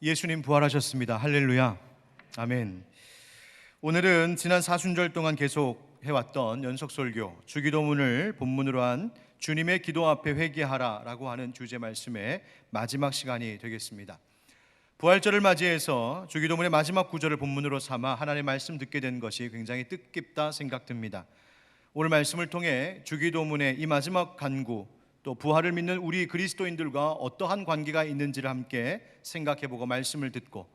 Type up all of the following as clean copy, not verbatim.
예수님 부활하셨습니다. 할렐루야. 아멘. 오늘은 지난 사순절 동안 계속 해왔던 연속설교 주기도문을 본문으로 한 주님의 기도 앞에 회개하라라고 하는 주제 말씀의 마지막 시간이 되겠습니다. 부활절을 맞이해서 주기도문의 마지막 구절을 본문으로 삼아 하나님의 말씀 듣게 된 것이 굉장히 뜻깊다 생각됩니다. 오늘 말씀을 통해 주기도문의 이 마지막 간구, 또 부활을 믿는 우리 그리스도인들과 어떠한 관계가 있는지를 함께 생각해보고 말씀을 듣고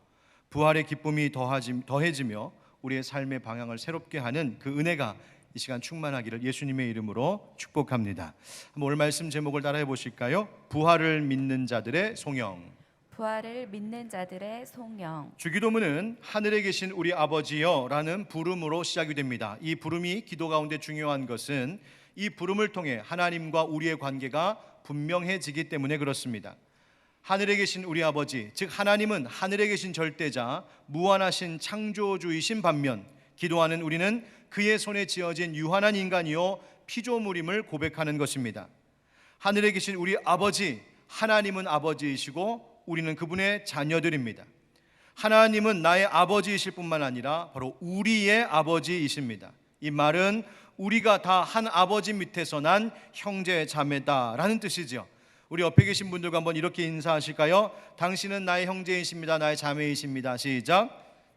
부활의 기쁨이 더해지며 우리의 삶의 방향을 새롭게 하는 그 은혜가 이 시간 충만하기를 예수님의 이름으로 축복합니다. 한번 오늘 말씀 제목을 따라해 보실까요? 부활을 믿는 자들의 송영. 부활을 믿는 자들의 송영. 주기도문은 하늘에 계신 우리 아버지여 라는 부름으로 시작이 됩니다. 이 부름이 기도 가운데 중요한 것은 이 부름을 통해 하나님과 우리의 관계가 분명해지기 때문에 그렇습니다. 하늘에 계신 우리 아버지, 즉 하나님은 하늘에 계신 절대자, 무한하신 창조주이신 반면 기도하는 우리는 그의 손에 지어진 유한한 인간이요 피조물임을 고백하는 것입니다. 하늘에 계신 우리 아버지, 하나님은 아버지이시고 우리는 그분의 자녀들입니다. 하나님은 나의 아버지이실 뿐만 아니라 바로 우리의 아버지이십니다. 이 말은 우리가 다 한 아버지 밑에서 난 형제 자매다라는 뜻이죠. 우리 옆에 계신 분들과 한번 이렇게 인사하실까요? 당신은 나의 형제이십니다. 나의 자매이십니다. 시작.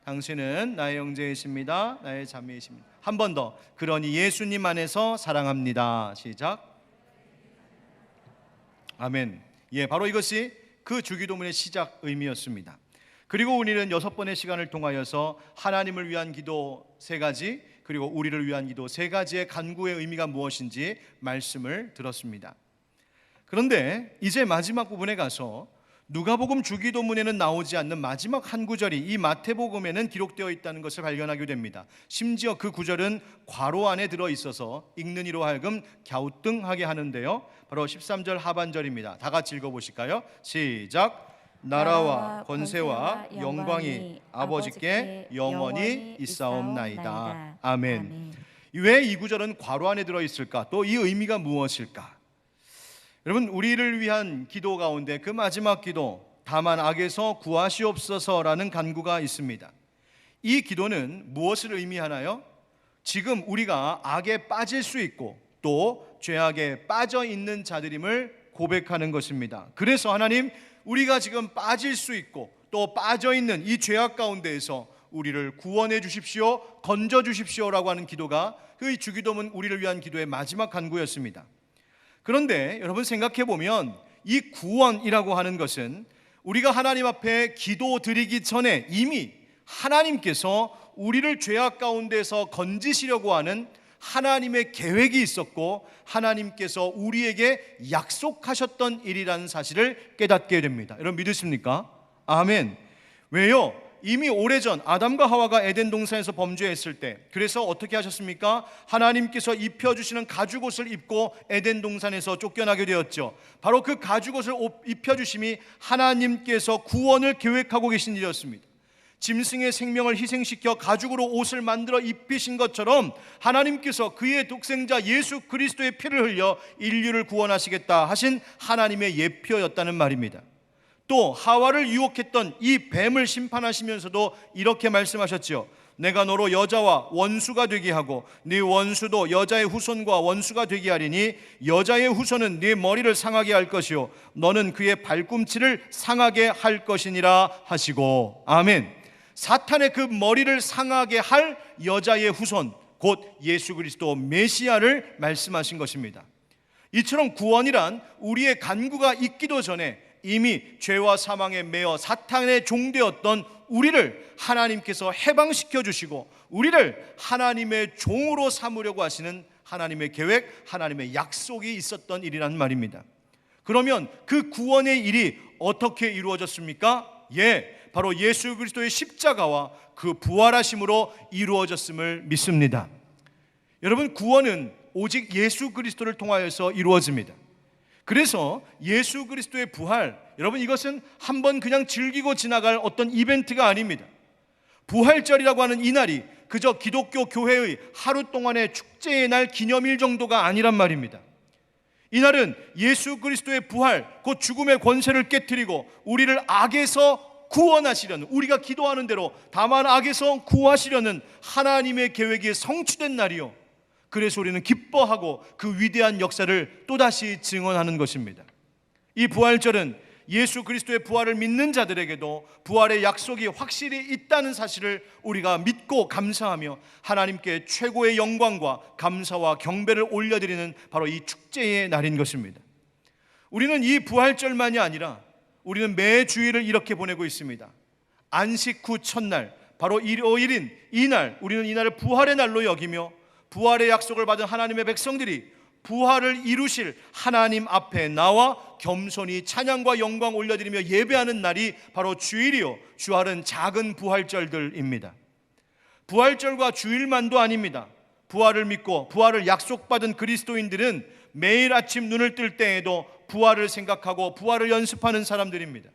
당신은 나의 형제이십니다. 나의 자매이십니다. 한 번 더. 그러니 예수님 안에서 사랑합니다. 시작. 아멘. 예, 바로 이것이 그 주기도문의 시작 의미였습니다. 그리고 우리는 6번의 시간을 통하여서 하나님을 위한 기도 3가지, 그리고 우리를 위한 기도 3가지의 간구의 의미가 무엇인지 말씀을 들었습니다. 그런데 이제 마지막 부분에 가서 누가복음 주기도문에는 나오지 않는 마지막 한 구절이 이 마태복음에는 기록되어 있다는 것을 발견하게 됩니다. 심지어 그 구절은 괄호 안에 들어있어서 읽는 이로 하여금 갸우뚱하게 하는데요, 바로 13절 하반절입니다. 다 같이 읽어보실까요? 시작. 나라와 권세와 영광이 아버지께 영원히 있사옵나이다. 아멘. 왜 이 구절은 괄호 안에 들어있을까? 또 이 의미가 무엇일까? 여러분, 우리를 위한 기도 가운데 그 마지막 기도, 다만 악에서 구하시옵소서라는 간구가 있습니다. 이 기도는 무엇을 의미하나요? 지금 우리가 악에 빠질 수 있고 또 죄악에 빠져 있는 자들임을 고백하는 것입니다. 그래서 하나님, 우리가 지금 빠질 수 있고 또 빠져 있는 이 죄악 가운데에서 우리를 구원해 주십시오, 건져 주십시오라고 하는 기도가 그 주기도문 우리를 위한 기도의 마지막 간구였습니다. 그런데 여러분 생각해 보면 이 구원이라고 하는 것은 우리가 하나님 앞에 기도 드리기 전에 이미 하나님께서 우리를 죄악 가운데서 건지시려고 하는 하나님의 계획이 있었고 하나님께서 우리에게 약속하셨던 일이라는 사실을 깨닫게 됩니다. 여러분 믿으십니까? 아멘. 왜요? 이미 오래전 아담과 하와가 에덴 동산에서 범죄했을 때, 그래서 어떻게 하셨습니까? 하나님께서 입혀주시는 가죽옷을 입고 에덴 동산에서 쫓겨나게 되었죠. 바로 그 가죽옷을 입혀주심이 하나님께서 구원을 계획하고 계신 일이었습니다. 짐승의 생명을 희생시켜 가죽으로 옷을 만들어 입히신 것처럼 하나님께서 그의 독생자 예수 그리스도의 피를 흘려 인류를 구원하시겠다 하신 하나님의 예표였다는 말입니다. 또 하와를 유혹했던 이 뱀을 심판하시면서도 이렇게 말씀하셨죠. 내가 너로 여자와 원수가 되게 하고 네 원수도 여자의 후손과 원수가 되게 하리니 여자의 후손은 네 머리를 상하게 할 것이요 너는 그의 발꿈치를 상하게 할 것이니라 하시고. 아멘. 사탄의 그 머리를 상하게 할 여자의 후손, 곧 예수 그리스도 메시아를 말씀하신 것입니다. 이처럼 구원이란 우리의 간구가 있기도 전에 이미 죄와 사망에 매여 사탄의 종되었던 우리를 하나님께서 해방시켜 주시고 우리를 하나님의 종으로 삼으려고 하시는 하나님의 계획, 하나님의 약속이 있었던 일이란 말입니다. 그러면 그 구원의 일이 어떻게 이루어졌습니까? 바로 예수 그리스도의 십자가와 그 부활하심으로 이루어졌음을 믿습니다. 여러분, 구원은 오직 예수 그리스도를 통하여서 이루어집니다. 그래서 예수 그리스도의 부활, 여러분 이것은 한번 그냥 즐기고 지나갈 어떤 이벤트가 아닙니다. 부활절이라고 하는 이 날이 그저 기독교 교회의 하루 동안의 축제의 날 기념일 정도가 아니란 말입니다. 이날은 예수 그리스도의 부활, 곧 죽음의 권세를 깨뜨리고 우리를 악에서 구원하시려는, 우리가 기도하는 대로 다만 악에서 구하시려는 하나님의 계획이 성취된 날이요, 그래서 우리는 기뻐하고 그 위대한 역사를 또다시 증언하는 것입니다. 이 부활절은 예수 그리스도의 부활을 믿는 자들에게도 부활의 약속이 확실히 있다는 사실을 우리가 믿고 감사하며 하나님께 최고의 영광과 감사와 경배를 올려드리는 바로 이 축제의 날인 것입니다. 우리는 이 부활절만이 아니라 우리는 매 주일을 이렇게 보내고 있습니다. 안식 후 첫날, 바로 일요일인 이날, 우리는 이날을 부활의 날로 여기며 부활의 약속을 받은 하나님의 백성들이 부활을 이루실 하나님 앞에 나와 겸손히 찬양과 영광 올려드리며 예배하는 날이 바로 주일이요, 주말은 작은 부활절들입니다. 부활절과 주일만도 아닙니다. 부활을 믿고 부활을 약속받은 그리스도인들은 매일 아침 눈을 뜰 때에도 부활을 생각하고 부활을 연습하는 사람들입니다.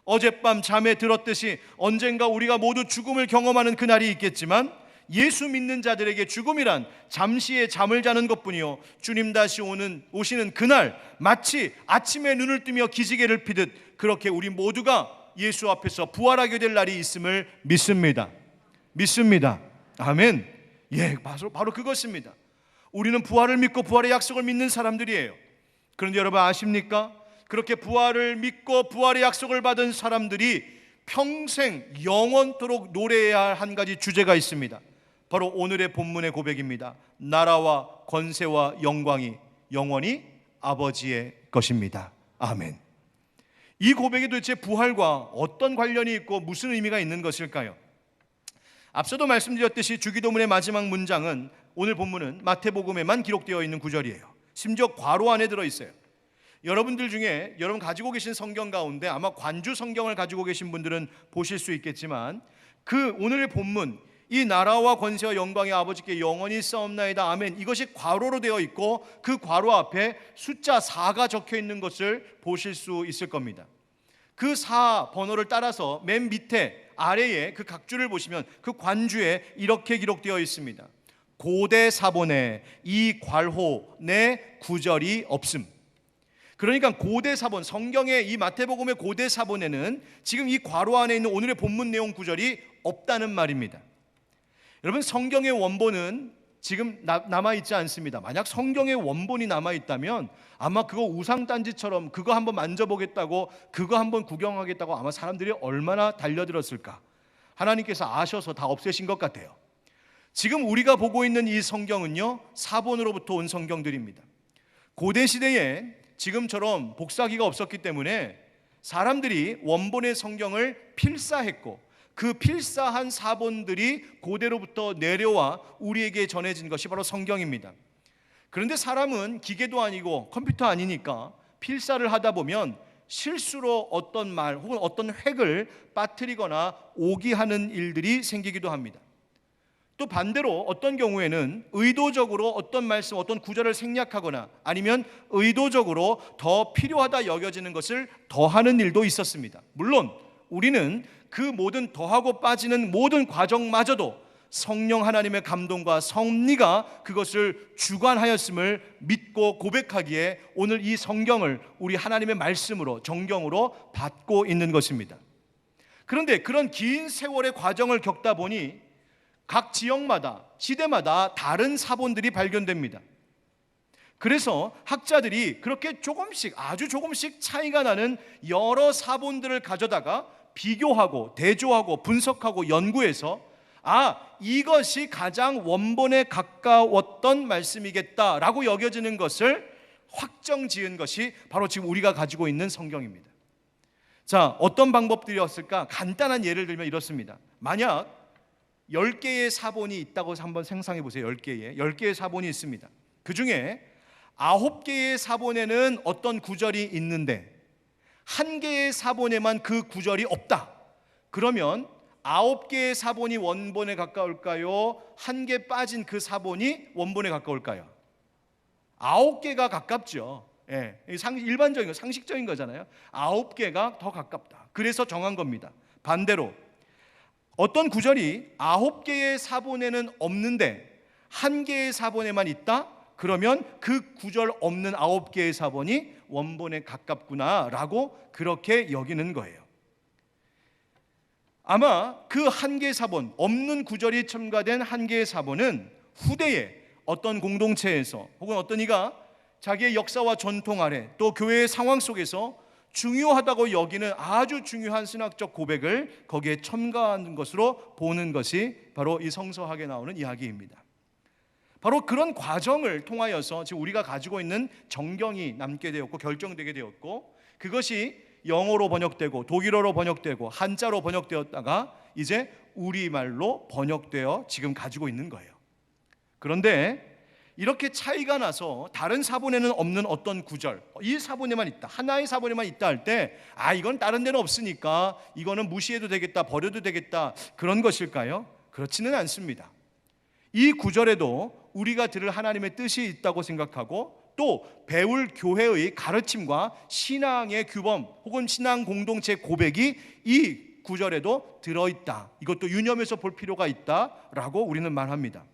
어젯밤 잠에 들었듯이 언젠가 우리가 모두 죽음을 경험하는 그날이 있겠지만 예수 믿는 자들에게 죽음이란 잠시의 잠을 자는 것뿐이요, 주님 다시 오시는 그날 마치 아침에 눈을 뜨며 기지개를 피듯 그렇게 우리 모두가 예수 앞에서 부활하게 될 날이 있음을 믿습니다. 아멘. 예, 바로 그것입니다. 우리는 부활을 믿고 부활의 약속을 믿는 사람들이에요. 그런데 여러분 아십니까? 그렇게 부활을 믿고 부활의 약속을 받은 사람들이 평생 영원토록 노래해야 할 한 가지 주제가 있습니다. 바로 오늘의 본문의 고백입니다. 나라와 권세와 영광이 영원히 아버지의 것입니다. 아멘. 이 고백이 도대체 부활과 어떤 관련이 있고 무슨 의미가 있는 것일까요? 앞서도 말씀드렸듯이 주기도문의 마지막 문장은, 오늘 본문은 마태복음에만 기록되어 있는 구절이에요. 심지어 괄호 안에 들어있어요. 여러분들 중에 여러분 가지고 계신 성경 가운데 아마 관주 성경을 가지고 계신 분들은 보실 수 있겠지만, 그 오늘의 본문, 이 나라와 권세와 영광이 아버지께 영원히 싸움나이다 아멘, 이것이 괄호로 되어 있고 그 괄호 앞에 숫자 4가 적혀 있는 것을 보실 수 있을 겁니다. 그 4 번호를 따라서 맨 밑에 아래에 그 각주를 보시면 그 관주에 이렇게 기록되어 있습니다. 고대 사본에 이 괄호 내 구절이 없음. 그러니까 고대 사본, 성경의 이 마태복음의 고대 사본에는 지금 이 괄호 안에 있는 오늘의 본문 내용 구절이 없다는 말입니다. 여러분, 성경의 원본은 지금 남아있지 않습니다. 만약 성경의 원본이 남아있다면 아마 그거 우상단지처럼 그거 한번 만져보겠다고, 그거 한번 구경하겠다고 아마 사람들이 얼마나 달려들었을까. 하나님께서 아셔서 다 없애신 것 같아요. 지금 우리가 보고 있는 이 성경은요, 사본으로부터 온 성경들입니다. 고대 시대에 지금처럼 복사기가 없었기 때문에 사람들이 원본의 성경을 필사했고, 그 필사한 사본들이 고대로부터 내려와 우리에게 전해진 것이 바로 성경입니다. 그런데 사람은 기계도 아니고 컴퓨터 아니니까 필사를 하다 보면 실수로 어떤 말 혹은 어떤 획을 빠뜨리거나 오기하는 일들이 생기기도 합니다. 또 반대로 어떤 경우에는 의도적으로 어떤 말씀, 어떤 구절을 생략하거나 아니면 의도적으로 더 필요하다 여겨지는 것을 더하는 일도 있었습니다. 물론 우리는 그 모든 더하고 빠지는 모든 과정마저도 성령 하나님의 감동과 섭리가 그것을 주관하였음을 믿고 고백하기에 오늘 이 성경을 우리 하나님의 말씀으로, 정경으로 받고 있는 것입니다. 그런데 그런 긴 세월의 과정을 겪다 보니 각 지역마다, 시대마다 다른 사본들이 발견됩니다. 그래서 학자들이 그렇게 조금씩, 아주 조금씩 차이가 나는 여러 사본들을 가져다가 비교하고 대조하고 분석하고 연구해서 이것이 가장 원본에 가까웠던 말씀이겠다라고 여겨지는 것을 확정 지은 것이 바로 지금 우리가 가지고 있는 성경입니다. 자, 어떤 방법들이었을까? 간단한 예를 들면 이렇습니다. 만약 10개의 사본이 있다고 한번 상상해 보세요. 10개의 사본이 있습니다. 그 중에 9개의 사본에는 어떤 구절이 있는데 1개의 사본에만 그 구절이 없다. 그러면 9개의 사본이 원본에 가까울까요? 1개 빠진 그 사본이 원본에 가까울까요? 9개가 가깝죠. 예, 일반적인 거, 상식적인 거잖아요. 9개가 더 가깝다. 그래서 정한 겁니다. 반대로 어떤 구절이 9개의 사본에는 없는데 1개의 사본에만 있다? 그러면 그 구절 없는 9개의 사본이 원본에 가깝구나라고 그렇게 여기는 거예요. 아마 그 한 개의 사본, 없는 구절이 첨가된 한 개의 사본은 후대에 어떤 공동체에서 혹은 어떤 이가 자기의 역사와 전통 아래 또 교회의 상황 속에서 중요하다고 여기는 아주 중요한 신학적 고백을 거기에 첨가한 것으로 보는 것이 바로 이 성서학에 나오는 이야기입니다. 바로 그런 과정을 통하여서 지금 우리가 가지고 있는 정경이 남게 되었고 결정되게 되었고, 그것이 영어로 번역되고 독일어로 번역되고 한자로 번역되었다가 이제 우리말로 번역되어 지금 가지고 있는 거예요. 그런데 이렇게 차이가 나서 다른 사본에는 없는 어떤 구절, 이 사본에만 있다, 하나의 사본에만 있다 할 때 이건 다른 데는 없으니까 이거는 무시해도 되겠다, 버려도 되겠다, 그런 것일까요? 그렇지는 않습니다. 이 구절에도 우리가 들을 하나님의 뜻이 있다고 생각하고, 또 배울 교회의 가르침과 신앙의 규범 혹은 신앙 공동체 고백이 이 구절에도 들어있다, 이것도 유념해서 볼 필요가 있다라고 우리는 말합니다.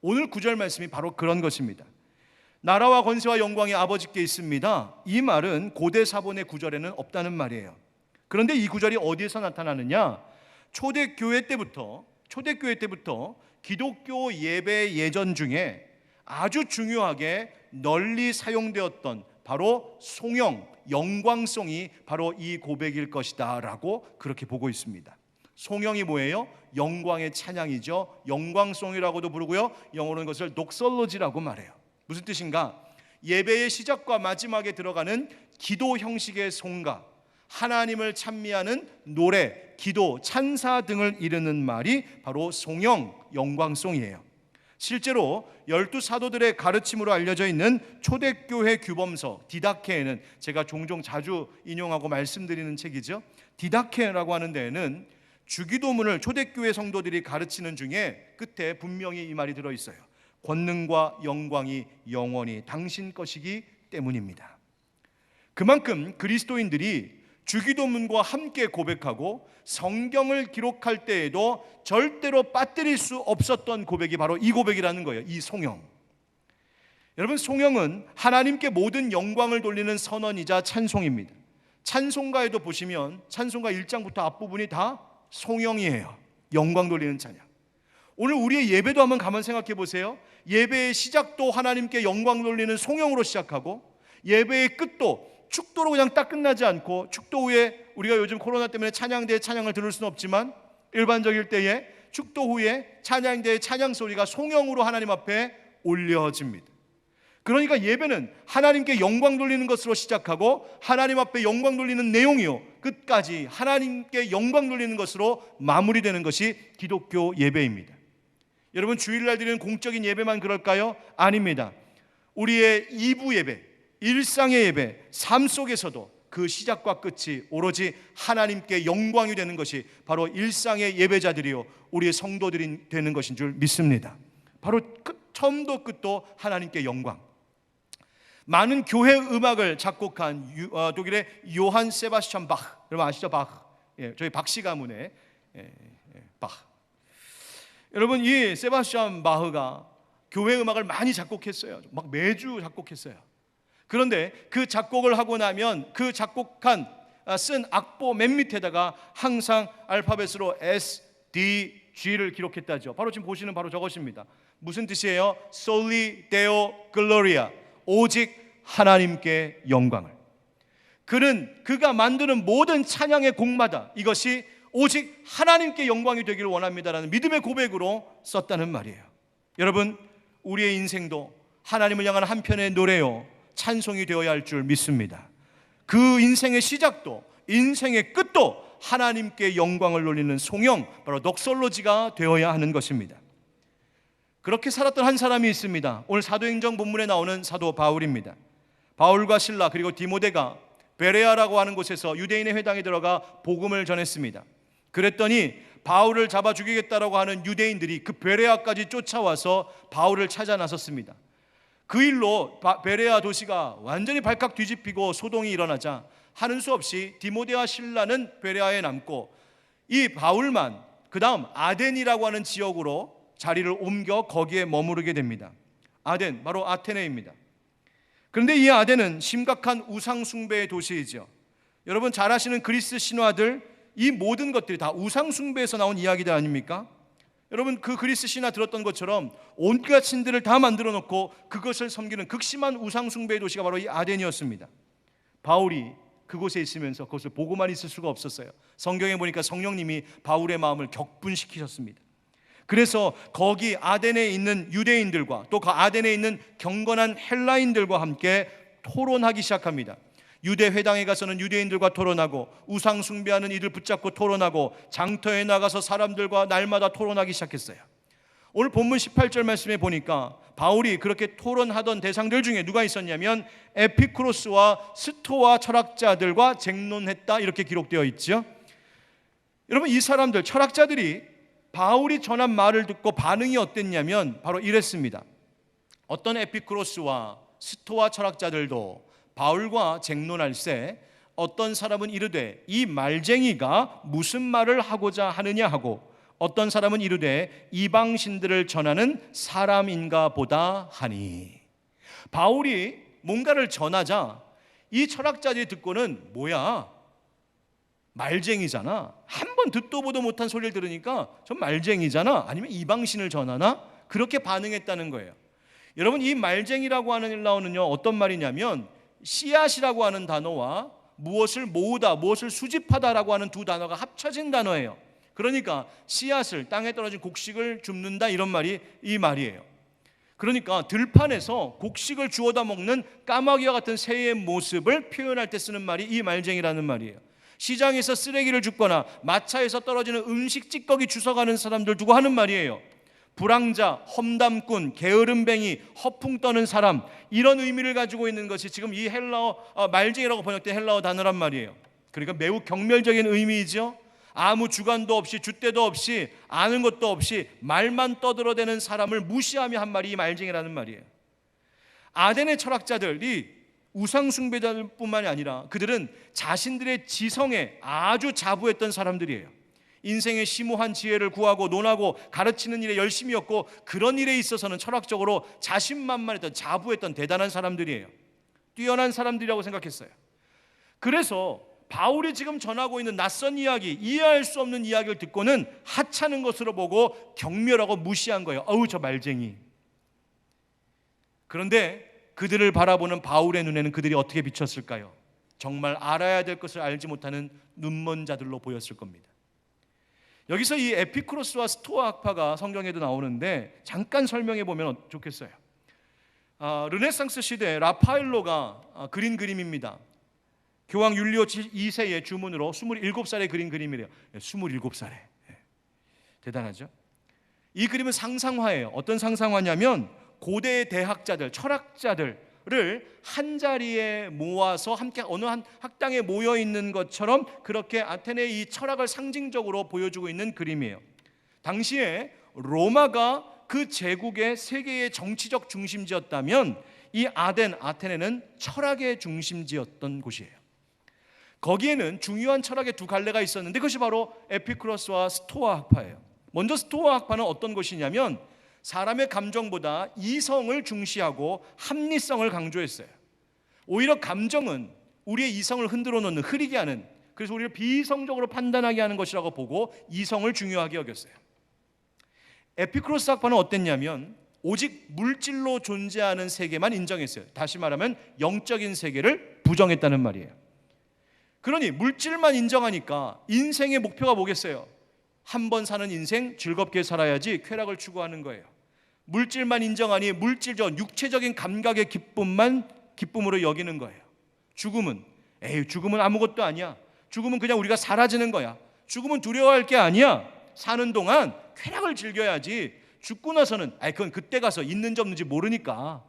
오늘 구절 말씀이 바로 그런 것입니다. 나라와 권세와 영광이 아버지께 있습니다. 이 말은 고대 사본의 구절에는 없다는 말이에요. 그런데 이 구절이 어디에서 나타나느냐? 초대교회 때부터 기독교 예배 예전 중에 아주 중요하게 널리 사용되었던 바로 송영, 영광송이 바로 이 고백일 것이다 라고 그렇게 보고 있습니다. 송영이 뭐예요? 영광의 찬양이죠. 영광송이라고도 부르고요, 영어로는 것을 독설로지라고 말해요. 무슨 뜻인가? 예배의 시작과 마지막에 들어가는 기도 형식의 송가, 하나님을 찬미하는 노래, 기도, 찬사 등을 이르는 말이 바로 송영, 영광송이에요. 실제로 12사도들의 가르침으로 알려져 있는 초대교회 규범서 디다케에는, 제가 종종 자주 인용하고 말씀드리는 책이죠, 디다케라고 하는 데에는 주기도문을 초대교회 성도들이 가르치는 중에 끝에 분명히 이 말이 들어있어요. 권능과 영광이 영원히 당신 것이기 때문입니다. 그만큼 그리스도인들이 주기도문과 함께 고백하고 성경을 기록할 때에도 절대로 빠뜨릴 수 없었던 고백이 바로 이 고백이라는 거예요. 이 송영. 여러분, 송영은 하나님께 모든 영광을 돌리는 선언이자 찬송입니다. 찬송가에도 보시면 찬송가 1장부터 앞부분이 다 송영이에요. 영광 돌리는 찬양. 오늘 우리의 예배도 한번 가만 생각해 보세요. 예배의 시작도 하나님께 영광 돌리는 송영으로 시작하고, 예배의 끝도 축도로 그냥 딱 끝나지 않고, 축도 후에 우리가 요즘 코로나 때문에 찬양대의 찬양을 들을 수는 없지만 일반적일 때에 축도 후에 찬양대의 찬양 소리가 송영으로 하나님 앞에 올려집니다. 그러니까 예배는 하나님께 영광 돌리는 것으로 시작하고 하나님 앞에 영광 돌리는 내용이요, 끝까지 하나님께 영광 돌리는 것으로 마무리되는 것이 기독교 예배입니다. 여러분, 주일날 드리는 공적인 예배만 그럴까요? 아닙니다. 우리의 2부 예배, 일상의 예배, 삶 속에서도 그 시작과 끝이 오로지 하나님께 영광이 되는 것이 바로 일상의 예배자들이요, 우리의 성도들이 되는 것인 줄 믿습니다. 바로 처음도 끝도 하나님께 영광. 많은 교회 음악을 작곡한 독일의 요한 세바스찬 바흐, 여러분 아시죠? 바흐. 저희 박씨 가문의 바흐. 여러분, 이 세바스찬 바흐가 교회 음악을 많이 작곡했어요. 막 매주 작곡했어요. 그런데 그 작곡을 하고 나면 그 작곡한 쓴 악보 맨 밑에다가 항상 알파벳으로 S, D, G를 기록했다죠. 바로 지금 보시는 바로 저것입니다. 무슨 뜻이에요? Soli Deo Gloria, 오직 하나님께 영광을. 그가 만드는 모든 찬양의 곡마다 이것이 오직 하나님께 영광이 되기를 원합니다라는 믿음의 고백으로 썼다는 말이에요. 여러분, 우리의 인생도 하나님을 향한 한편의 노래요, 찬송이 되어야 할 줄 믿습니다. 그 인생의 시작도 인생의 끝도 하나님께 영광을 돌리는 송영, 바로 독설로지가 되어야 하는 것입니다. 그렇게 살았던 한 사람이 있습니다. 오늘 사도행전 본문에 나오는 사도 바울입니다. 바울과 실라 그리고 디모데가 베레아라고 하는 곳에서 유대인의 회당에 들어가 복음을 전했습니다. 그랬더니 바울을 잡아 죽이겠다라고 하는 유대인들이 그 베레아까지 쫓아와서 바울을 찾아 나섰습니다. 그 일로 베레아 도시가 완전히 발칵 뒤집히고 소동이 일어나자 하는 수 없이 디모데와 실라는 베레아에 남고 이 바울만 그 다음 아덴이라고 하는 지역으로 자리를 옮겨 거기에 머무르게 됩니다. 아덴, 바로 아테네입니다. 그런데 이 아덴은 심각한 우상 숭배의 도시이죠. 여러분 잘 아시는 그리스 신화들 이 모든 것들이 다 우상 숭배에서 나온 이야기들 아닙니까? 여러분, 그 그리스 신화 들었던 것처럼 온갖 신들을 다 만들어 놓고 그것을 섬기는 극심한 우상 숭배의 도시가 바로 이 아덴이었습니다. 바울이 그곳에 있으면서 그것을 보고만 있을 수가 없었어요. 성경에 보니까 성령님이 바울의 마음을 격분시키셨습니다. 그래서 거기 아덴에 있는 유대인들과 또 그 아덴에 있는 경건한 헬라인들과 함께 토론하기 시작합니다. 유대 회당에 가서는 유대인들과 토론하고 우상 숭배하는 이들 붙잡고 토론하고 장터에 나가서 사람들과 날마다 토론하기 시작했어요. 오늘 본문 18절 말씀에 보니까 바울이 그렇게 토론하던 대상들 중에 누가 있었냐면 에피쿠로스와 스토아 철학자들과 쟁론했다, 이렇게 기록되어 있죠. 여러분, 이 사람들 철학자들이 바울이 전한 말을 듣고 반응이 어땠냐면 바로 이랬습니다. 어떤 에피쿠로스와 스토아 철학자들도 바울과 쟁론할세 어떤 사람은 이르되 이 말쟁이가 무슨 말을 하고자 하느냐 하고, 어떤 사람은 이르되 이방신들을 전하는 사람인가 보다 하니. 바울이 뭔가를 전하자 이 철학자들이 듣고는 뭐야, 말쟁이잖아, 한 번 듣도 보도 못한 소리를 들으니까 전 말쟁이잖아, 아니면 이방신을 전하나, 그렇게 반응했다는 거예요. 여러분, 이 말쟁이라고 하는 헬라어는요 어떤 말이냐면 씨앗이라고 하는 단어와 무엇을 모으다, 무엇을 수집하다라고 하는 두 단어가 합쳐진 단어예요. 그러니까 씨앗을, 땅에 떨어진 곡식을 줍는다, 이런 말이 이 말이에요. 그러니까 들판에서 곡식을 주워다 먹는 까마귀와 같은 새의 모습을 표현할 때 쓰는 말이 이 말쟁이라는 말이에요. 시장에서 쓰레기를 줍거나 마차에서 떨어지는 음식 찌꺼기 주워가는 사람들 두고 하는 말이에요. 불황자, 험담꾼, 게으름뱅이, 허풍 떠는 사람, 이런 의미를 가지고 있는 것이 지금 이 헬라어 말쟁이라고 번역된 헬라어 단어란 말이에요. 그러니까 매우 경멸적인 의미이죠. 아무 주관도 없이, 줏대도 없이, 아는 것도 없이 말만 떠들어대는 사람을 무시하며 한 말이 이 말쟁이라는 말이에요. 아덴의 철학자들이 우상 숭배자들뿐만이 아니라 그들은 자신들의 지성에 아주 자부했던 사람들이에요. 인생의 심오한 지혜를 구하고 논하고 가르치는 일에 열심이었고, 그런 일에 있어서는 철학적으로 자신만만했던, 자부했던 대단한 사람들이에요. 뛰어난 사람들이라고 생각했어요. 그래서 바울이 지금 전하고 있는 낯선 이야기, 이해할 수 없는 이야기를 듣고는 하찮은 것으로 보고 경멸하고 무시한 거예요. 어우, 저 말쟁이. 그런데 그들을 바라보는 바울의 눈에는 그들이 어떻게 비쳤을까요? 정말 알아야 될 것을 알지 못하는 눈먼 자들로 보였을 겁니다. 여기서 이 에피쿠로스와 스토아 학파가 성경에도 나오는데 잠깐 설명해 보면 좋겠어요. 르네상스 시대 라파엘로가 그린 그림입니다. 교황 율리오 2세의 주문으로 27살에 그린 그림이래요. 27살에. 대단하죠? 이 그림은 상상화예요. 어떤 상상화냐면 고대의 대학자들, 철학자들을 한 자리에 모아서 함께 어느 한 학당에 모여 있는 것처럼 그렇게 아테네의 이 철학을 상징적으로 보여주고 있는 그림이에요. 당시에 로마가 그 제국의 세계의 정치적 중심지였다면 이 아테네는 철학의 중심지였던 곳이에요. 거기에는 중요한 철학의 두 갈래가 있었는데 그것이 바로 에피쿠로스와 스토아 학파예요. 먼저 스토아 학파는 어떤 것이냐면 사람의 감정보다 이성을 중시하고 합리성을 강조했어요. 오히려 감정은 우리의 이성을 흔들어 놓는, 흐리게 하는, 그래서 우리를 비이성적으로 판단하게 하는 것이라고 보고 이성을 중요하게 여겼어요. 에피쿠로스 학파는 어땠냐면 오직 물질로 존재하는 세계만 인정했어요. 다시 말하면 영적인 세계를 부정했다는 말이에요. 그러니 물질만 인정하니까 인생의 목표가 뭐겠어요? 한 번 사는 인생 즐겁게 살아야지 쾌락을 추구하는 거예요. 물질만 인정하니 물질적 육체적인 감각의 기쁨만 기쁨으로 여기는 거예요. 죽음은 아무것도 아니야. 죽음은 그냥 우리가 사라지는 거야. 죽음은 두려워할 게 아니야. 사는 동안 쾌락을 즐겨야지. 죽고 나서는 그건 그때 가서 있는지 없는지 모르니까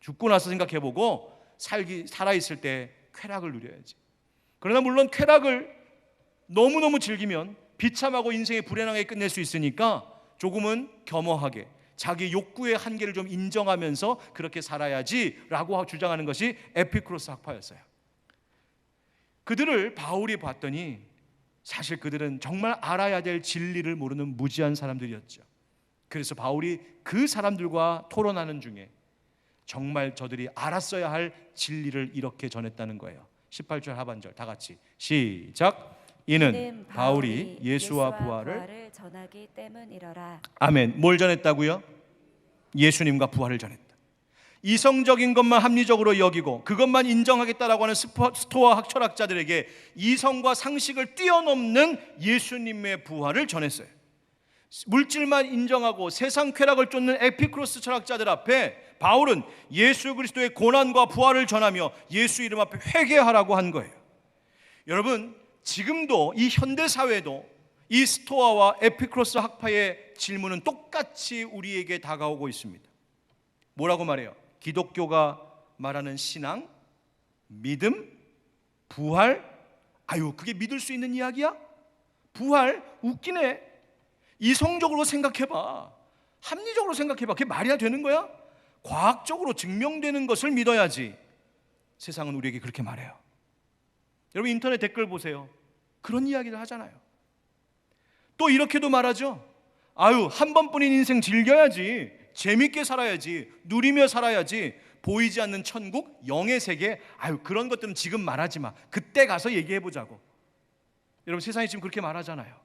죽고 나서 생각해보고 살아있을 때 쾌락을 누려야지. 그러나 물론 쾌락을 너무너무 즐기면 비참하고 인생의 불행하게 끝낼 수 있으니까 조금은 겸허하게 자기 욕구의 한계를 좀 인정하면서 그렇게 살아야지라고 주장하는 것이 에피쿠로스 학파였어요. 그들을 바울이 봤더니 사실 그들은 정말 알아야 될 진리를 모르는 무지한 사람들이었죠. 그래서 바울이 그 사람들과 토론하는 중에 정말 저들이 알았어야 할 진리를 이렇게 전했다는 거예요. 18절 하반절 다 같이 시작. 이는 바울이 예수와 부활을 전하기 때문이러라. 아멘. 뭘 전했다고요? 예수님과 부활을 전했다. 이성적인 것만 합리적으로 여기고 그것만 인정하겠다라고 하는 스토아 철학자들에게 이성과 상식을 뛰어넘는 예수님의 부활을 전했어요. 물질만 인정하고 세상 쾌락을 쫓는 에피쿠로스 철학자들 앞에 바울은 예수 그리스도의 고난과 부활을 전하며 예수 이름 앞에 회개하라고 한 거예요. 여러분, 지금도 이 현대 사회도 이 스토아와 에피쿠로스 학파의 질문은 똑같이 우리에게 다가오고 있습니다. 뭐라고 말해요? 기독교가 말하는 신앙, 믿음, 부활? 아유, 그게 믿을 수 있는 이야기야? 부활? 웃기네. 이성적으로 생각해봐. 합리적으로 생각해봐. 그게 말이야 되는 거야? 과학적으로 증명되는 것을 믿어야지. 세상은 우리에게 그렇게 말해요. 여러분, 인터넷 댓글 보세요. 그런 이야기를 하잖아요. 또 이렇게도 말하죠. 아유, 한 번뿐인 인생 즐겨야지. 재밌게 살아야지. 누리며 살아야지. 보이지 않는 천국, 영의 세계. 아유, 그런 것들은 지금 말하지 마. 그때 가서 얘기해보자고. 여러분, 세상이 지금 그렇게 말하잖아요.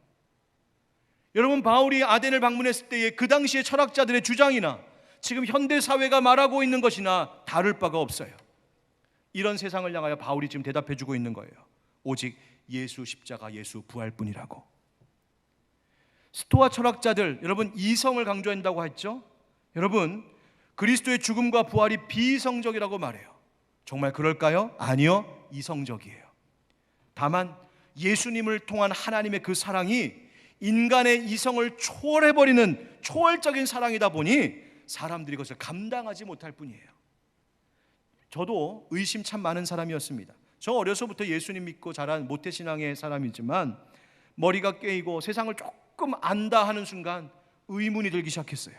여러분, 바울이 아덴을 방문했을 때의 그 당시의 철학자들의 주장이나 지금 현대 사회가 말하고 있는 것이나 다를 바가 없어요. 이런 세상을 향하여 바울이 지금 대답해주고 있는 거예요. 오직 예수 십자가, 예수 부활뿐이라고. 스토아 철학자들, 여러분, 이성을 강조한다고 했죠? 여러분, 그리스도의 죽음과 부활이 비이성적이라고 말해요. 정말 그럴까요? 아니요, 이성적이에요. 다만 예수님을 통한 하나님의 그 사랑이 인간의 이성을 초월해버리는 초월적인 사랑이다 보니 사람들이 그것을 감당하지 못할 뿐이에요. 저도 의심 참 많은 사람이었습니다. 저 어려서부터 예수님 믿고 자란 모태신앙의 사람이지만 머리가 깨이고 세상을 조금 안다 하는 순간 의문이 들기 시작했어요.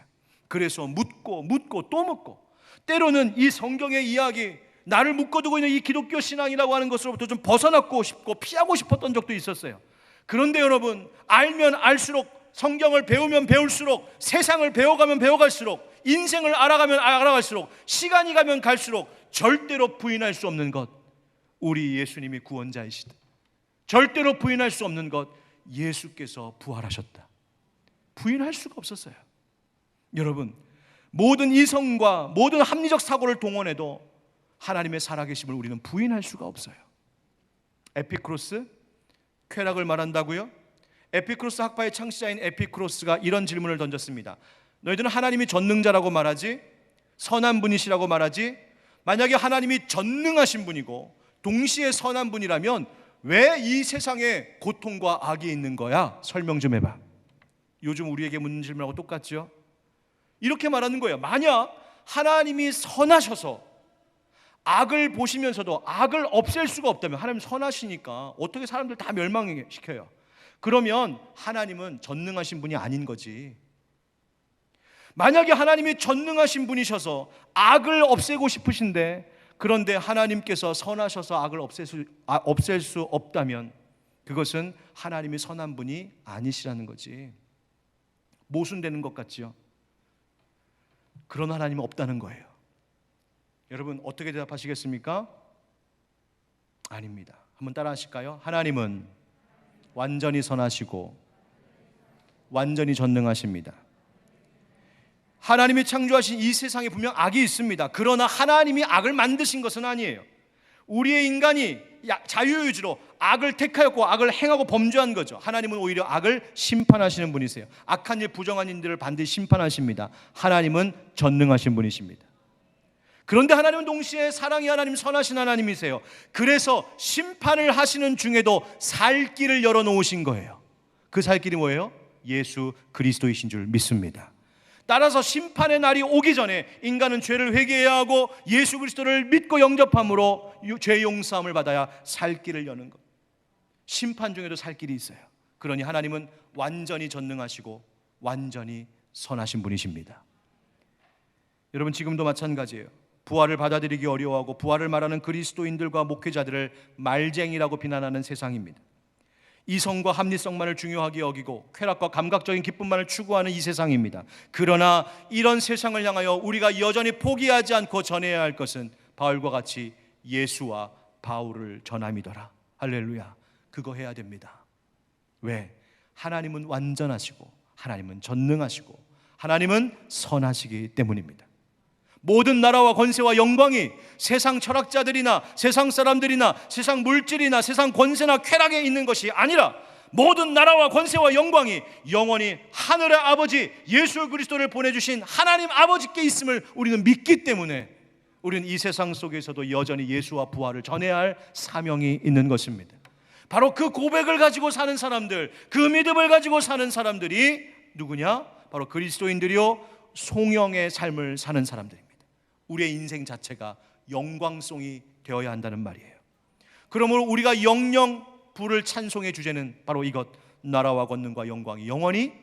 그래서 묻고 또 묻고, 때로는 이 성경의 이야기, 나를 묶어두고 있는 이 기독교 신앙이라고 하는 것으로부터 좀 벗어나고 싶고 피하고 싶었던 적도 있었어요. 그런데 여러분, 알면 알수록, 성경을 배우면 배울수록, 세상을 배워가면 배워갈수록, 인생을 알아가면 알아갈수록, 시간이 가면 갈수록 절대로 부인할 수 없는 것, 우리 예수님이 구원자이시다. 절대로 부인할 수 없는 것, 예수께서 부활하셨다. 부인할 수가 없었어요. 여러분, 모든 이성과 모든 합리적 사고를 동원해도 하나님의 살아계심을 우리는 부인할 수가 없어요. 에피쿠로스, 쾌락을 말한다고요? 에피쿠로스 학파의 창시자인 에피쿠로스가 이런 질문을 던졌습니다. 너희들은 하나님이 전능자라고 말하지? 선한 분이시라고 말하지? 만약에 하나님이 전능하신 분이고 동시에 선한 분이라면 왜 이 세상에 고통과 악이 있는 거야? 설명 좀 해봐. 요즘 우리에게 묻는 질문하고 똑같죠? 이렇게 말하는 거예요. 만약 하나님이 선하셔서 악을 보시면서도 악을 없앨 수가 없다면, 하나님 선하시니까 어떻게 사람들 다 멸망시켜요? 그러면 하나님은 전능하신 분이 아닌 거지. 만약에 하나님이 전능하신 분이셔서 악을 없애고 싶으신데, 그런데 하나님께서 선하셔서 악을 없앨 수 없다면 그것은 하나님이 선한 분이 아니시라는 거지. 모순되는 것 같죠? 그런 하나님은 없다는 거예요. 여러분, 어떻게 대답하시겠습니까? 아닙니다. 한번 따라 하실까요? 하나님은 완전히 선하시고 완전히 전능하십니다. 하나님이 창조하신 이 세상에 분명 악이 있습니다. 그러나 하나님이 악을 만드신 것은 아니에요. 우리의 인간이 자유의지로 악을 택하였고 악을 행하고 범죄한 거죠. 하나님은 오히려 악을 심판하시는 분이세요. 악한 일, 부정한 일들을 반드시 심판하십니다. 하나님은 전능하신 분이십니다. 그런데 하나님은 동시에 사랑의 하나님, 선하신 하나님이세요. 그래서 심판을 하시는 중에도 살 길을 열어놓으신 거예요. 그 살 길이 뭐예요? 예수 그리스도이신 줄 믿습니다. 따라서 심판의 날이 오기 전에 인간은 죄를 회개해야 하고 예수 그리스도를 믿고 영접함으로 죄 용서함을 받아야 살 길을 여는 것. 심판 중에도 살 길이 있어요. 그러니 하나님은 완전히 전능하시고 완전히 선하신 분이십니다. 여러분, 지금도 마찬가지예요. 부활을 받아들이기 어려워하고 부활을 말하는 그리스도인들과 목회자들을 말쟁이라고 비난하는 세상입니다. 이성과 합리성만을 중요하게 여기고 쾌락과 감각적인 기쁨만을 추구하는 이 세상입니다. 그러나 이런 세상을 향하여 우리가 여전히 포기하지 않고 전해야 할 것은 바울과 같이 예수와 바울을 전함이더라. 할렐루야. 그거 해야 됩니다. 왜? 하나님은 완전하시고 하나님은 전능하시고 하나님은 선하시기 때문입니다. 모든 나라와 권세와 영광이 세상 철학자들이나 세상 사람들이나 세상 물질이나 세상 권세나 쾌락에 있는 것이 아니라 모든 나라와 권세와 영광이 영원히 하늘의 아버지 예수 그리스도를 보내주신 하나님 아버지께 있음을 우리는 믿기 때문에 우리는 이 세상 속에서도 여전히 예수와 부활을 전해야 할 사명이 있는 것입니다. 바로 그 고백을 가지고 사는 사람들, 그 믿음을 가지고 사는 사람들이 누구냐? 바로 그리스도인들이요 송영의 삶을 사는 사람들입니다. 우리의 인생 자체가 영광송이 되어야 한다는 말이에요. 그러므로 우리가 영영 부를 찬송의 주제는 바로 이것, 나라와 권능과 영광이 영원히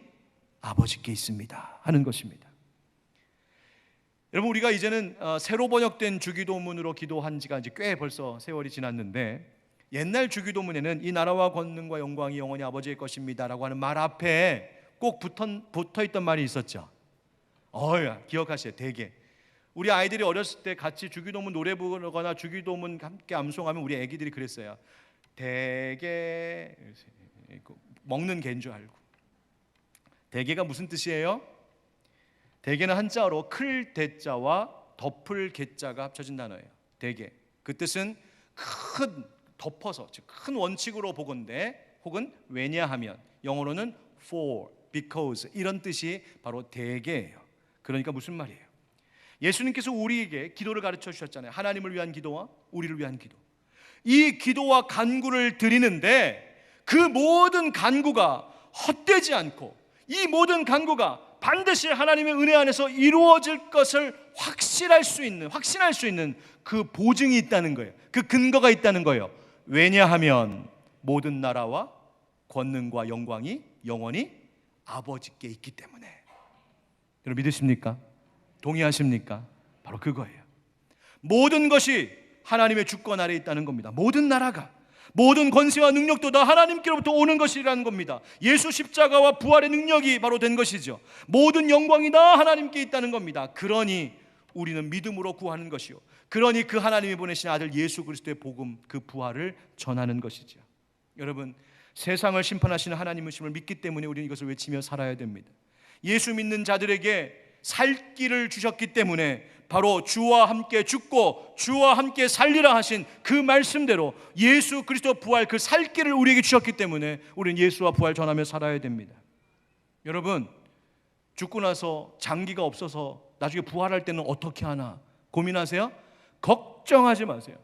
아버지께 있습니다 하는 것입니다. 여러분, 우리가 이제는 새로 번역된 주기도문으로 기도한 지가 이제 꽤 벌써 세월이 지났는데, 옛날 주기도문에는 이 나라와 권능과 영광이 영원히 아버지의 것입니다 라고 하는 말 앞에 꼭 붙어있던 말이 있었죠. 기억하세요. 대개 우리 아이들이 어렸을 때 같이 주기도문 노래 부르거나 주기도문 함께 암송하면 우리 애기들이 그랬어요. 대개, 먹는 개인 줄 알고. 대개가 무슨 뜻이에요? 대개는 한자어로 클 대자와 덮을 개자가 합쳐진 단어예요. 대개. 그 뜻은 큰, 덮어서, 즉 큰 원칙으로 보건대, 혹은 왜냐하면, 영어로는 for, because 이런 뜻이 바로 대개예요. 그러니까 무슨 말이에요? 예수님께서 우리에게 기도를 가르쳐 주셨잖아요. 하나님을 위한 기도와 우리를 위한 기도. 이 기도와 간구를 드리는데 그 모든 간구가 헛되지 않고 이 모든 간구가 반드시 하나님의 은혜 안에서 이루어질 것을 확신할 수 있는 그 보증이 있다는 거예요. 그 근거가 있다는 거예요. 왜냐하면 모든 나라와 권능과 영광이 영원히 아버지께 있기 때문에. 여러분 믿으십니까? 동의하십니까? 바로 그거예요. 모든 것이 하나님의 주권 아래에 있다는 겁니다. 모든 나라가, 모든 권세와 능력도 다 하나님께로부터 오는 것이라는 겁니다. 예수 십자가와 부활의 능력이 바로 된 것이죠. 모든 영광이 다 하나님께 있다는 겁니다. 그러니 우리는 믿음으로 구하는 것이요, 그러니 그 하나님이 보내신 아들 예수 그리스도의 복음, 그 부활을 전하는 것이죠. 여러분, 세상을 심판하시는 하나님이심을 믿기 때문에 우리는 이것을 외치며 살아야 됩니다. 예수 믿는 자들에게 살 길을 주셨기 때문에 바로 주와 함께 죽고 주와 함께 살리라 하신 그 말씀대로 예수 그리스도 부활, 그 살 길을 우리에게 주셨기 때문에 우리는 예수와 부활 전하며 살아야 됩니다. 여러분, 죽고 나서 장기가 없어서 나중에 부활할 때는 어떻게 하나 고민하세요? 걱정하지 마세요.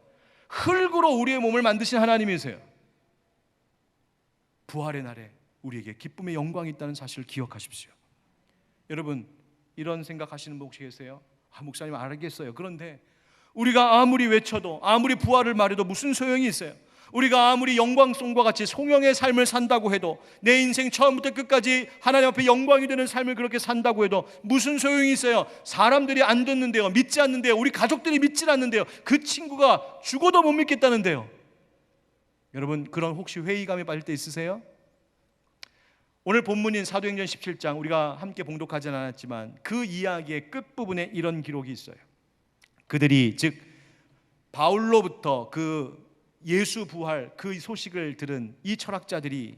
흙으로 우리의 몸을 만드신 하나님이세요. 부활의 날에 우리에게 기쁨의 영광이 있다는 사실을 기억하십시오. 여러분, 이런 생각하시는 분 혹시 계세요? 목사님 알겠어요. 그런데 우리가 아무리 외쳐도, 아무리 부활을 말해도 무슨 소용이 있어요? 우리가 아무리 영광송과 같이 송영의 삶을 산다고 해도, 내 인생 처음부터 끝까지 하나님 앞에 영광이 되는 삶을 그렇게 산다고 해도 무슨 소용이 있어요? 사람들이 안 듣는데요, 믿지 않는데요, 우리 가족들이 믿지 않는데요, 그 친구가 죽어도 못 믿겠다는데요. 여러분, 그런 혹시 회의감에 빠질 때 있으세요? 오늘 본문인 사도행전 17장 우리가 함께 봉독하진 않았지만 그 이야기의 끝부분에 이런 기록이 있어요. 그들이, 즉 바울로부터 그 예수 부활 그 소식을 들은 이 철학자들이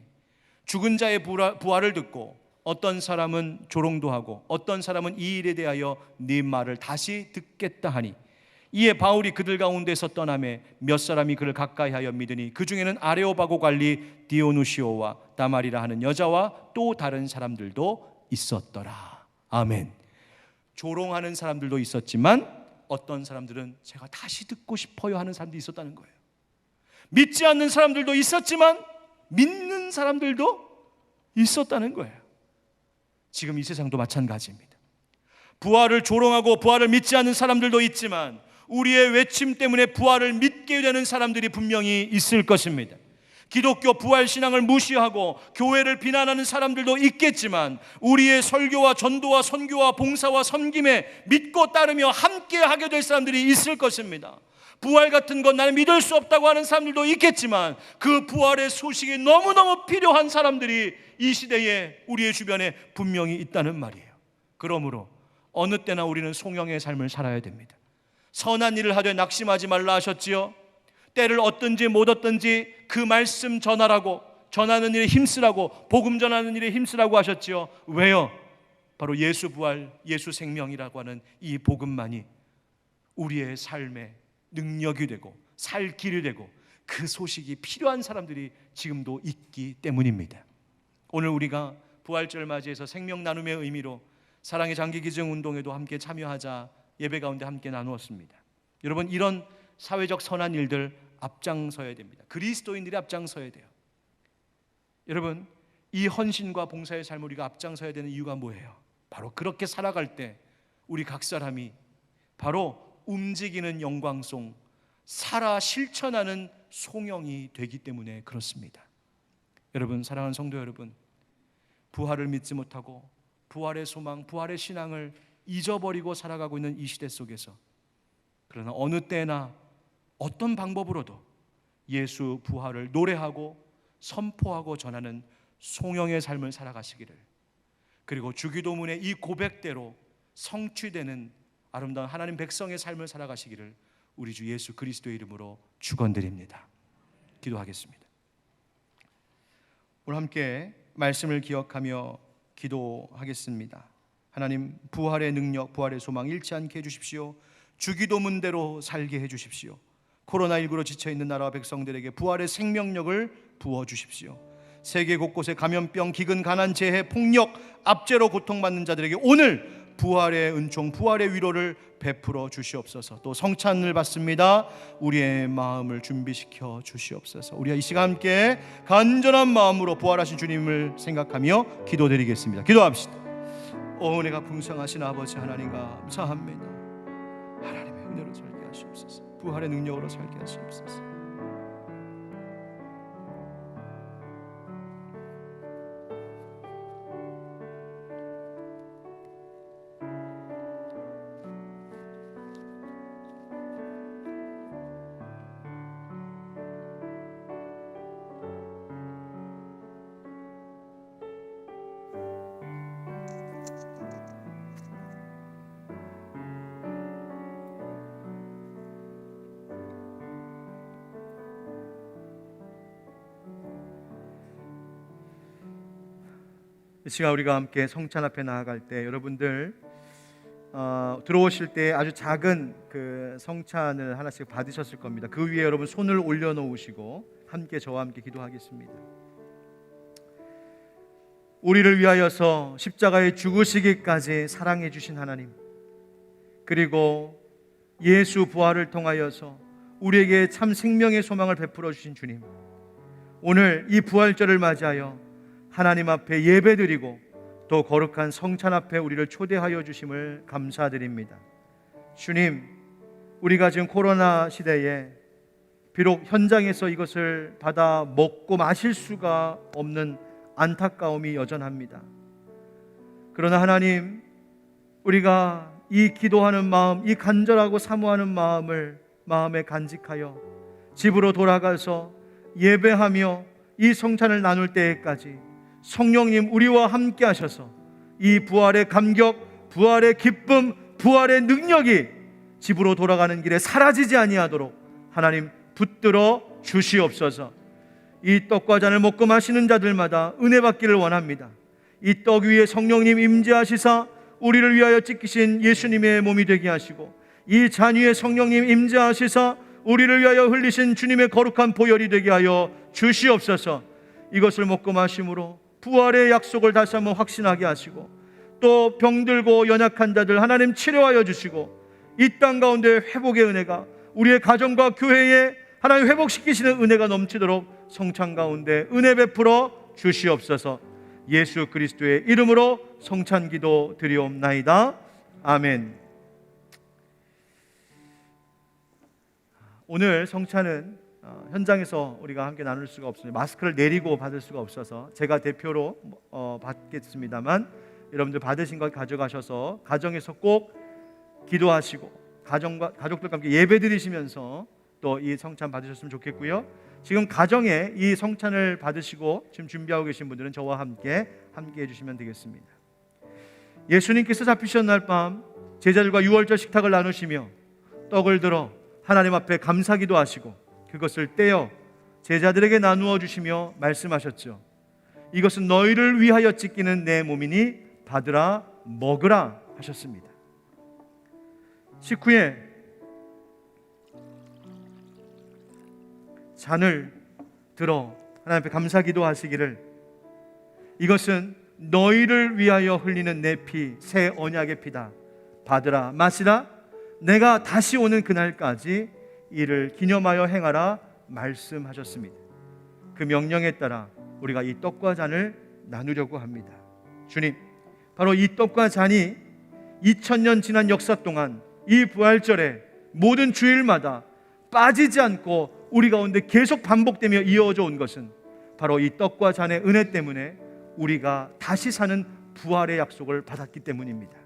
죽은 자의 부활을 듣고 어떤 사람은 조롱도 하고 어떤 사람은 이 일에 대하여 네 말을 다시 듣겠다 하니, 이에 바울이 그들 가운데서 떠나매 몇 사람이 그를 가까이하여 믿으니 그 중에는 아레오바고 관리 디오누시오와 다말이라 하는 여자와 또 다른 사람들도 있었더라. 아멘. 조롱하는 사람들도 있었지만 어떤 사람들은 제가 다시 듣고 싶어요 하는 사람들이 있었다는 거예요. 믿지 않는 사람들도 있었지만 믿는 사람들도 있었다는 거예요. 지금 이 세상도 마찬가지입니다. 부활을 조롱하고 부활을 믿지 않는 사람들도 있지만 우리의 외침 때문에 부활을 믿게 되는 사람들이 분명히 있을 것입니다. 기독교 부활 신앙을 무시하고 교회를 비난하는 사람들도 있겠지만 우리의 설교와 전도와 선교와 봉사와 섬김에 믿고 따르며 함께 하게 될 사람들이 있을 것입니다. 부활 같은 건 나는 믿을 수 없다고 하는 사람들도 있겠지만 그 부활의 소식이 너무너무 필요한 사람들이 이 시대에 우리의 주변에 분명히 있다는 말이에요. 그러므로 어느 때나 우리는 송영의 삶을 살아야 됩니다. 선한 일을 하되 낙심하지 말라 하셨지요. 때를 얻든지 못 얻든지 그 말씀 전하라고, 전하는 일에 힘쓰라고, 복음 전하는 일에 힘쓰라고 하셨지요. 왜요? 바로 예수 부활, 예수 생명이라고 하는 이 복음만이 우리의 삶의 능력이 되고 살 길이 되고 그 소식이 필요한 사람들이 지금도 있기 때문입니다. 오늘 우리가 부활절 맞이해서 생명 나눔의 의미로 사랑의 장기 기증 운동에도 함께 참여하자 예배 가운데 함께 나누었습니다. 여러분, 이런 사회적 선한 일들 앞장서야 됩니다. 그리스도인들이 앞장서야 돼요. 여러분, 이 헌신과 봉사의 삶을 우리가 앞장서야 되는 이유가 뭐예요? 바로 그렇게 살아갈 때 우리 각 사람이 바로 움직이는 영광송, 살아 실천하는 송영이 되기 때문에 그렇습니다. 여러분, 사랑하는 성도 여러분, 부활을 믿지 못하고 부활의 소망, 부활의 신앙을 잊어버리고 살아가고 있는 이 시대 속에서, 그러나 어느 때나 어떤 방법으로도 예수 부활을 노래하고 선포하고 전하는 송영의 삶을 살아가시기를, 그리고 주기도문의 이 고백대로 성취되는 아름다운 하나님 백성의 삶을 살아가시기를 우리 주 예수 그리스도의 이름으로 축원드립니다. 기도하겠습니다. 오늘 함께 말씀을 기억하며 기도하겠습니다. 하나님, 부활의 능력, 부활의 소망 잃지 않게 해주십시오. 주기도문대로 살게 해주십시오. 코로나19로 지쳐있는 나라와 백성들에게 부활의 생명력을 부어주십시오. 세계 곳곳에 감염병, 기근, 가난, 재해, 폭력, 압제로 고통받는 자들에게 오늘 부활의 은총, 부활의 위로를 베풀어 주시옵소서. 또 성찬을 받습니다. 우리의 마음을 준비시켜 주시옵소서. 우리가 이 시간 함께 간절한 마음으로 부활하신 주님을 생각하며 기도드리겠습니다. 기도합시다. 오, 은혜가 풍성하신 아버지 하나님 감사합니다. 하나님의 은혜로 살게 하시옵소서. 부활의 능력으로 살게 하시옵소서. 이 시간 우리가 함께 성찬 앞에 나아갈 때 여러분들 들어오실 때 아주 작은 그 성찬을 하나씩 받으셨을 겁니다. 그 위에 여러분 손을 올려놓으시고 함께 저와 함께 기도하겠습니다. 우리를 위하여서 십자가에 죽으시기까지 사랑해 주신 하나님, 그리고 예수 부활을 통하여서 우리에게 참 생명의 소망을 베풀어 주신 주님, 오늘 이 부활절을 맞이하여 하나님 앞에 예배드리고 또 거룩한 성찬 앞에 우리를 초대하여 주심을 감사드립니다. 주님, 우리가 지금 코로나 시대에 비록 현장에서 이것을 받아 먹고 마실 수가 없는 안타까움이 여전합니다. 그러나 하나님, 우리가 이 기도하는 마음, 이 간절하고 사모하는 마음을 마음에 간직하여 집으로 돌아가서 예배하며 이 성찬을 나눌 때까지 성령님 우리와 함께 하셔서 이 부활의 감격, 부활의 기쁨, 부활의 능력이 집으로 돌아가는 길에 사라지지 아니하도록 하나님 붙들어 주시옵소서. 이 떡과 잔을 먹고 마시는 자들마다 은혜 받기를 원합니다. 이 떡 위에 성령님 임재하시사 우리를 위하여 찢기신 예수님의 몸이 되게 하시고, 이 잔 위에 성령님 임재하시사 우리를 위하여 흘리신 주님의 거룩한 보혈이 되게 하여 주시옵소서. 이것을 먹고 마심으로 부활의 약속을 다시 한번 확신하게 하시고, 또 병들고 연약한 자들 하나님 치료하여 주시고, 이 땅 가운데 회복의 은혜가 우리의 가정과 교회에 하나님 회복시키시는 은혜가 넘치도록 성찬 가운데 은혜 베풀어 주시옵소서. 예수 그리스도의 이름으로 성찬 기도 드리옵나이다. 아멘. 오늘 성찬은 현장에서 우리가 함께 나눌 수가 없습니다. 마스크를 내리고 받을 수가 없어서 제가 대표로 받겠습니다만, 여러분들 받으신 것 가져가셔서 가정에서 꼭 기도하시고 가족들과 함께 예배 드리시면서 또 이 성찬 받으셨으면 좋겠고요. 지금 가정에 이 성찬을 받으시고 지금 준비하고 계신 분들은 저와 함께 해주시면 되겠습니다. 예수님께서 잡히신 날 밤 제자들과 유월절 식탁을 나누시며 떡을 들어 하나님 앞에 감사기도 하시고 그것을 떼어 제자들에게 나누어 주시며 말씀하셨죠. 이것은 너희를 위하여 찢기는 내 몸이니 받으라 먹으라 하셨습니다. 식후에 잔을 들어 하나님 앞에 감사 기도하시기를, 이것은 너희를 위하여 흘리는 내 피, 새 언약의 피다. 받으라 마시라. 내가 다시 오는 그날까지 이를 기념하여 행하라 말씀하셨습니다. 그 명령에 따라 우리가 이 떡과 잔을 나누려고 합니다. 주님, 바로 이 떡과 잔이 2000년 지난 역사 동안 이 부활절에 모든 주일마다 빠지지 않고 우리 가운데 계속 반복되며 이어져 온 것은 바로 이 떡과 잔의 은혜 때문에 우리가 다시 사는 부활의 약속을 받았기 때문입니다.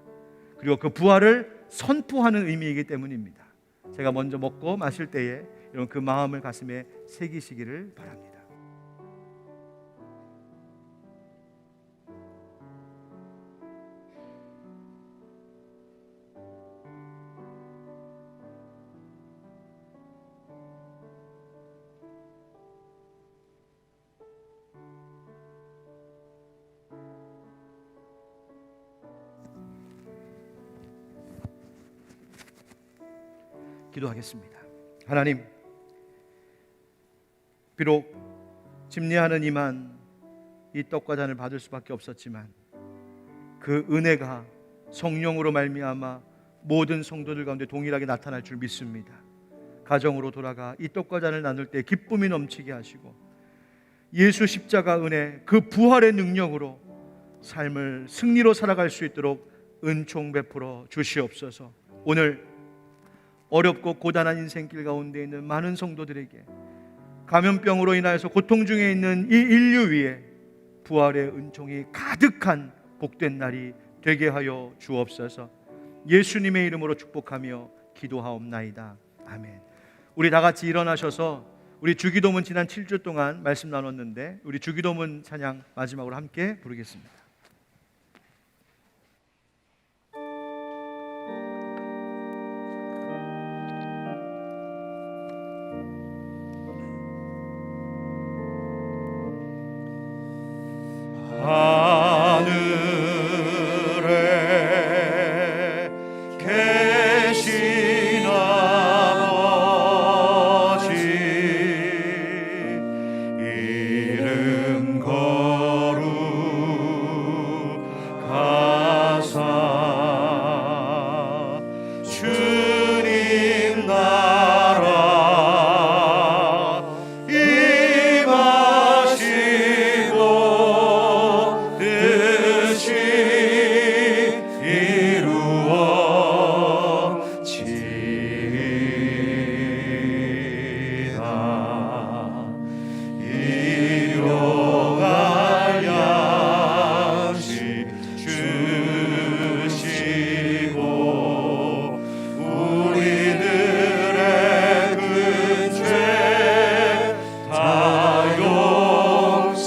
그리고 그 부활을 선포하는 의미이기 때문입니다. 제가 먼저 먹고 마실 때에 여러분 그 마음을 가슴에 새기시기를 바랍니다. 기도하겠습니다. 하나님, 비록 집례하는 이만 이 떡과 잔을 받을 수밖에 없었지만 그 은혜가 성령으로 말미암아 모든 성도들 가운데 동일하게 나타날 줄 믿습니다. 가정으로 돌아가 이 떡과 잔을 나눌 때 기쁨이 넘치게 하시고 예수 십자가 은혜, 그 부활의 능력으로 삶을 승리로 살아갈 수 있도록 은총 베풀어 주시옵소서. 오늘 어렵고 고단한 인생길 가운데 있는 많은 성도들에게 감염병으로 인하여서 고통 중에 있는 이 인류 위에 부활의 은총이 가득한 복된 날이 되게 하여 주옵소서. 예수님의 이름으로 축복하며 기도하옵나이다. 아멘. 우리 다 같이 일어나셔서 우리 주기도문 지난 7주 동안 말씀 나눴는데 우리 주기도문 찬양 마지막으로 함께 부르겠습니다. 하늘에 계신 아버지, 이름 거룩하사 주님 나라 임하시고 뜻이 이루어지이다. 일용할 양식 주시고 우리들의 근죄 다 용서하옵시고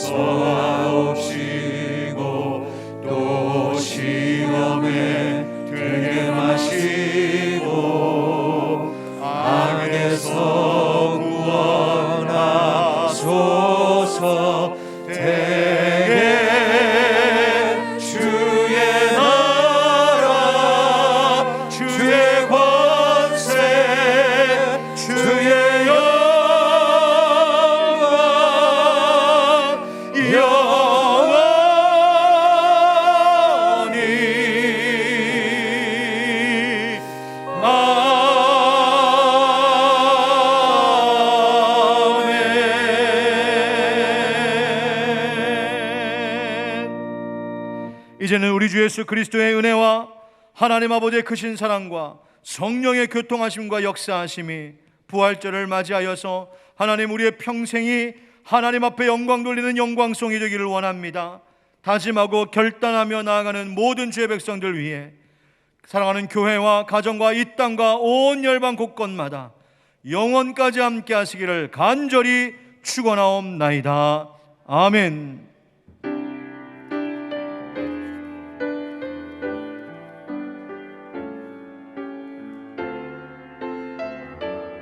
또 시험에 들게 마시고 악에서 구원하소서. 대개 주의 나라 주의 권세 주의 영광 영원히 아멘. 이제는 우리 주 예수 그리스도의 은혜와 하나님 아버지의 크신 사랑과 성령의 교통하심과 역사하심이 부활절을 맞이하여서 하나님 우리의 평생이 하나님 앞에 영광 돌리는 영광송이 되기를 원합니다. 다짐하고 결단하며 나아가는 모든 주의 백성들 위해 사랑하는 교회와 가정과 이 땅과 온 열방 곳곳마다 영원까지 함께 하시기를 간절히 축원하옵나이다. 아멘.